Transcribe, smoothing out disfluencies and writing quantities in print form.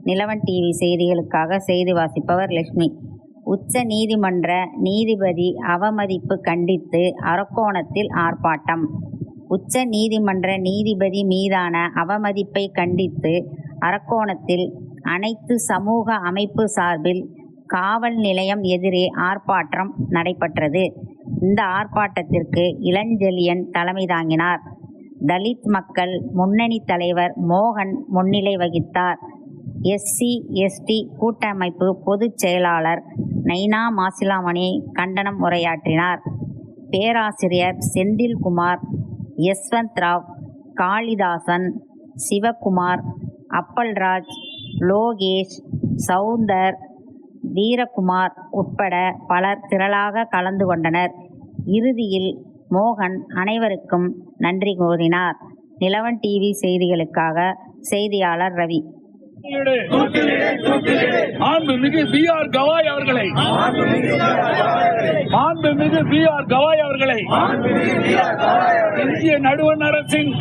Nilavan TV செய்திகளுக்காக செய்தி வாசிப்பவர் லட்சுமி. உச்ச நீதிமன்ற நீதிபதி அவமதிப்பு கண்டித்து அரக்கோணத்தில் ஆர்ப்பாட்டம். உச்ச நீதிமன்ற நீதிபதி மீதான அவமதிப்பை கண்டித்து அரக்கோணத்தில் அனைத்து சமூக அமைப்பு சார்பில் காவல் நிலையம் எதிரே ஆர்ப்பாட்டம் நடைபெற்றது. இந்த ஆர்ப்பாட்டத்திற்கு இளஞ்செழியன் தலைமை தாங்கினார். தலித் மக்கள் முன்னணி தலைவர் மோகன் முன்னிலை வகித்தார். SC/ST கூட்டமைப்பு பொதுச் செயலாளர் நைனா மாசிலாமணி கண்டனம் உரையாற்றினார். பேராசிரியர் செந்தில்குமார், யஸ்வந்த் ராவ், காளிதாசன், சிவகுமார், அப்பல்ராஜ், லோகேஷ், சவுந்தர், வீரகுமார் உட்பட பலர் திரளாக கலந்து கொண்டனர். இறுதியில் மோகன் அனைவருக்கும் நன்றி கூறினார். நிலவன் டிவி செய்திகளுக்காக செய்தியாளர் ரவி. மாண்புமிகு B.R. கவாய் அவர்களை இந்திய நடுவண் அரசின்